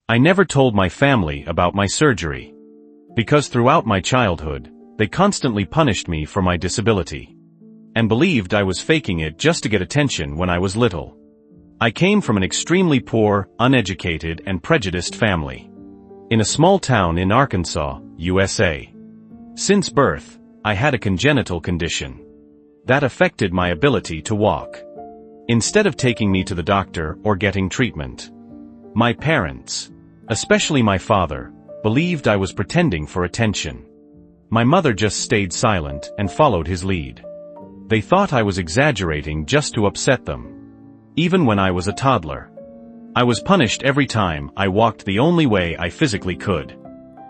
I never told my family about my surgery, because throughout my childhood, they constantly punished me for my disability, and believed I was faking it just to get attention when I was little. I came from an extremely poor, uneducated, and prejudiced family, in a small town in Arkansas, USA. Since birth, I had a congenital condition that affected my ability to walk. Instead of taking me to the doctor or getting treatment, my parents, especially my father, believed I was pretending for attention. My mother just stayed silent and followed his lead. They thought I was exaggerating just to upset them. Even when I was a toddler, I was punished every time I walked the only way I physically could,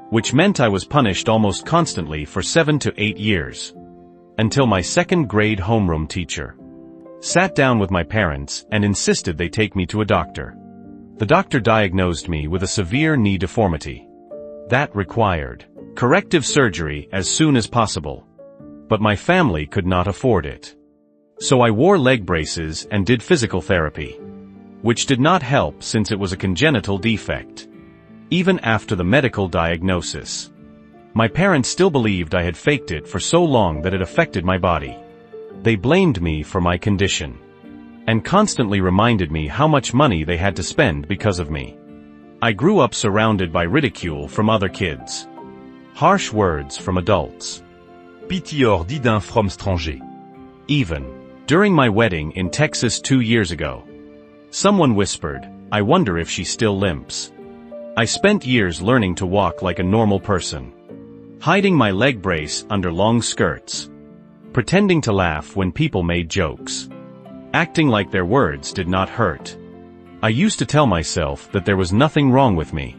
which meant I was punished almost constantly for 7 to 8 years, until my second grade homeroom teacher sat down with my parents and insisted they take me to a doctor. The doctor diagnosed me with a severe knee deformity that required corrective surgery as soon as possible, but my family could not afford it. So I wore leg braces and did physical therapy, which did not help since it was a congenital defect. Even after the medical diagnosis, my parents still believed I had faked it for so long that it affected my body. They blamed me for my condition, and constantly reminded me how much money they had to spend because of me. I grew up surrounded by ridicule from other kids, harsh words from adults, pitié ordi d'un from stranger. Even during my wedding in Texas 2 years ago, someone whispered, "I wonder if she still limps." I spent years learning to walk like a normal person, hiding my leg brace under long skirts, pretending to laugh when people made jokes, acting like their words did not hurt. I used to tell myself that there was nothing wrong with me,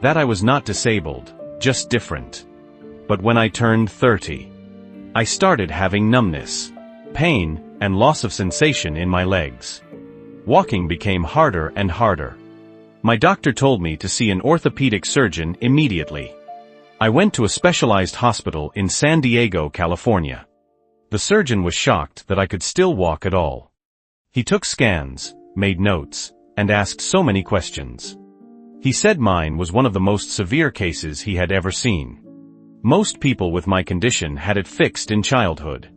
that I was not disabled, just different. But when I turned 30, I started having numbness, pain, and loss of sensation in my legs. Walking became harder and harder. My doctor told me to see an orthopedic surgeon immediately. I went to a specialized hospital in San Diego, California. The surgeon was shocked that I could still walk at all. He took scans, made notes, and asked so many questions. He said mine was one of the most severe cases he had ever seen. Most people with my condition had it fixed in childhood.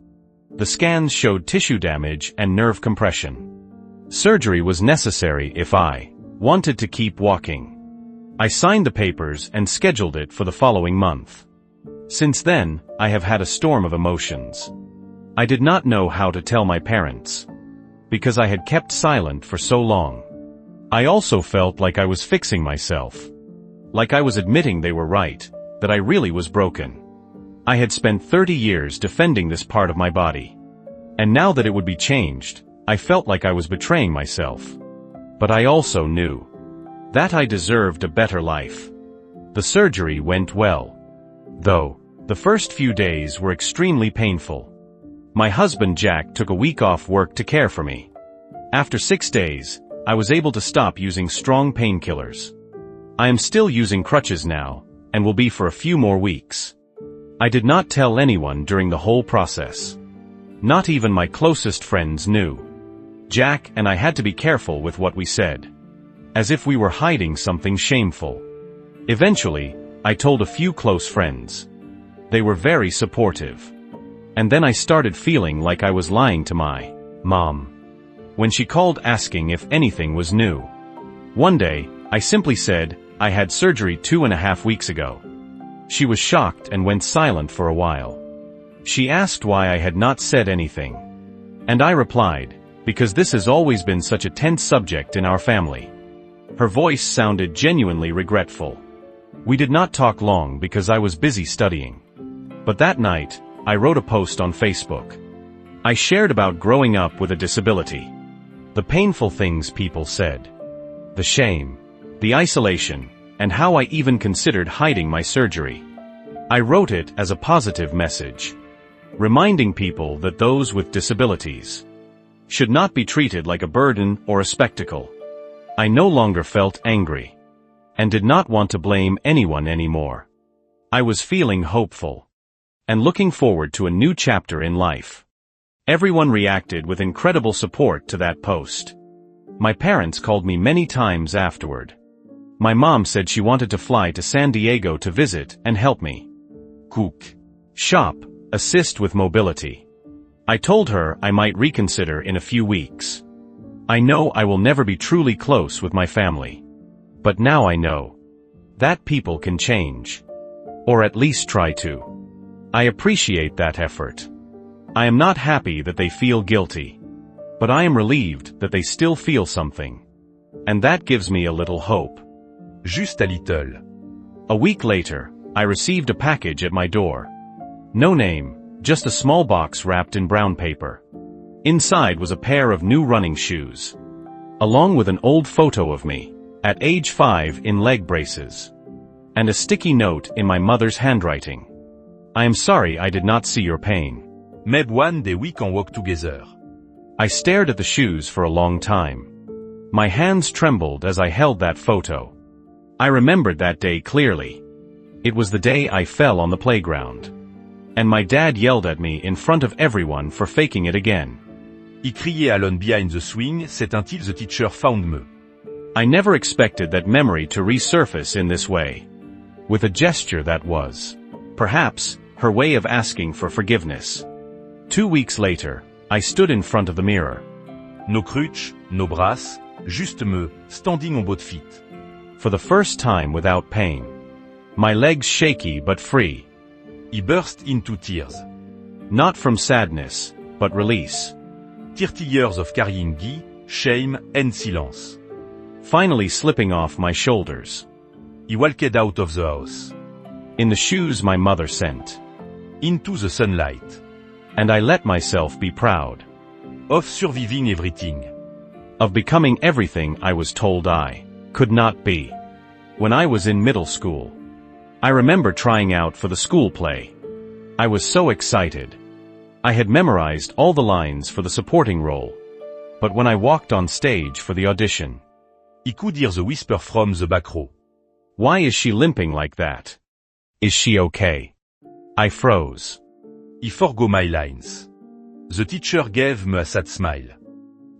The scans showed tissue damage and nerve compression. Surgery was necessary if I wanted to keep walking. I signed the papers and scheduled it for the following month. Since then, I have had a storm of emotions. I did not know how to tell my parents, because I had kept silent for so long. I also felt like I was fixing myself, like I was admitting they were right, that I really was broken. I had spent 30 years defending this part of my body, and now that it would be changed, I felt like I was betraying myself. But I also knew that I deserved a better life. The surgery went well, though the first few days were extremely painful. My husband Jack took a week off work to care for me. After 6 days, I was able to stop using strong painkillers. I am still using crutches now, and will be for a few more weeks. I did not tell anyone during the whole process. Not even my closest friends knew. Jack and I had to be careful with what we said, as if we were hiding something shameful. Eventually, I told a few close friends. They were very supportive. And then I started feeling like I was lying to my mom when she called asking if anything was new. One day, I simply said, "I had surgery 2.5 weeks ago." She was shocked and went silent for a while. She asked why I had not said anything. And I replied, "Because this has always been such a tense subject in our family." Her voice sounded genuinely regretful. We did not talk long because I was busy studying. But that night, I wrote a post on Facebook. I shared about growing up with a disability, the painful things people said, the shame, the isolation, and how I even considered hiding my surgery. I wrote it as a positive message, reminding people that those with disabilities should not be treated like a burden or a spectacle. I no longer felt angry, and did not want to blame anyone anymore. I was feeling hopeful, and looking forward to a new chapter in life. Everyone reacted with incredible support to that post. My parents called me many times afterward, My mom said she wanted to fly to San Diego to visit and help me. Cook, shop, assist with mobility. I told her I might reconsider in a few weeks. I know I will never be truly close with my family. But now I know that people can change. Or at least try to. I appreciate that effort. I am not happy that they feel guilty. But I am relieved that they still feel something. And that gives me a little hope. Juste a little. A week later, I received a package at my door. No name, just a small box wrapped in brown paper. Inside was a pair of new running shoes. Along with an old photo of me, at age 5 in leg braces. And a sticky note in my mother's handwriting. I am sorry I did not see your pain. Maybe one day we can walk together. I stared at the shoes for a long time. My hands trembled as I held that photo. I remembered that day clearly. It was the day I fell on the playground. And my dad yelled at me in front of everyone for faking it again. Il criait alone behind the swing, c'est until the teacher found me. I never expected that memory to resurface in this way. With a gesture that was, perhaps, her way of asking for forgiveness. 2 weeks later, I stood in front of the mirror. No crutch, no brace, juste me, standing on both feet. For the first time without pain. My legs shaky but free. He burst into tears. Not from sadness, but release. 30 years of carrying guilt, shame, and silence. Finally slipping off my shoulders. He walked out of the house. In the shoes my mother sent. Into the sunlight. And I let myself be proud. Of surviving everything. Of becoming everything I was told I could not be. When I was in middle school. I remember trying out for the school play. I was so excited. I had memorized all the lines for the supporting role. But when I walked on stage for the audition, He could hear the whisper from the back row. Why is she limping like that? Is she okay? I froze. He forgot my lines. The teacher gave me a sad smile.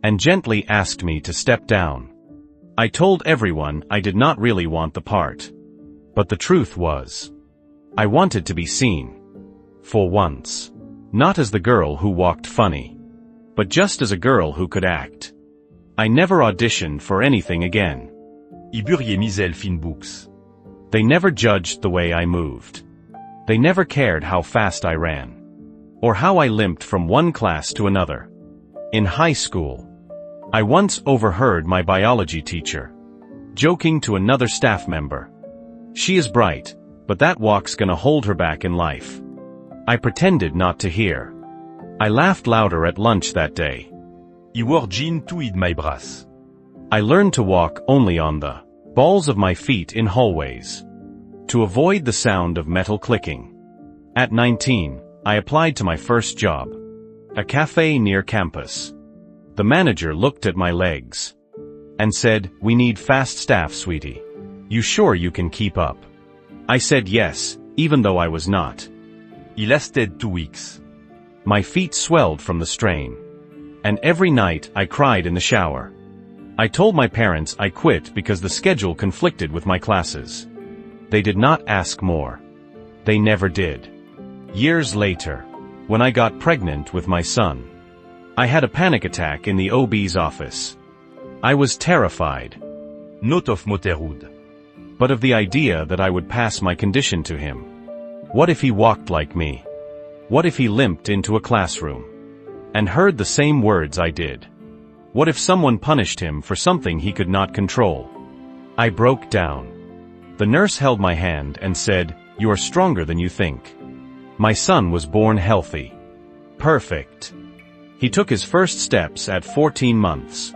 And gently asked me to step down. I told everyone I did not really want the part. But the truth was, I wanted to be seen. For once. Not as the girl who walked funny. But just as a girl who could act. I never auditioned for anything again. He buried himself in books. They never judged the way I moved. They never cared how fast I ran. Or how I limped from one class to another. In high school, I once overheard my biology teacher joking to another staff member. She is bright, but that walk's gonna hold her back in life. I pretended not to hear. I laughed louder at lunch that day. He wore jeans to hide my brass. I learned to walk only on the balls of my feet in hallways. To avoid the sound of metal clicking. At 19, I applied to my first job. A cafe near campus. The manager looked at my legs. And said, "We need fast staff, sweetie. You sure you can keep up?" I said yes, even though I was not. He lasted 2 weeks. My feet swelled from the strain. And every night I cried in the shower. I told my parents I quit because the schedule conflicted with my classes. They did not ask more. They never did. Years later, when I got pregnant with my son, I had a panic attack in the OB's office. I was terrified. Not of motherhood. But of the idea that I would pass my condition to him. What if he walked like me? What if he limped into a classroom? And heard the same words I did? What if someone punished him for something he could not control? I broke down. The nurse held my hand and said, "You are stronger than you think." My son was born healthy. Perfect. He took his first steps at 14 months.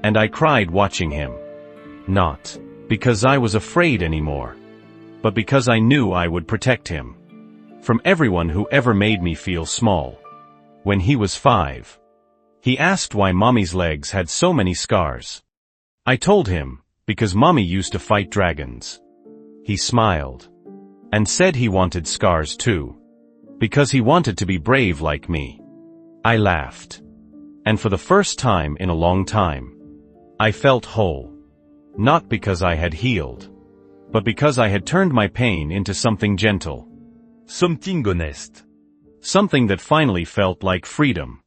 And I cried watching him. Not because I was afraid anymore, but because I knew I would protect him. From everyone who ever made me feel small. When he was 5. He asked why Mommy's legs had so many scars. I told him, because Mommy used to fight dragons. He smiled. And said he wanted scars too. Because he wanted to be brave like me. I laughed. And for the first time in a long time, I felt whole. not because I had healed, but because I had turned my pain into something gentle. Something honest. Something that finally felt like freedom.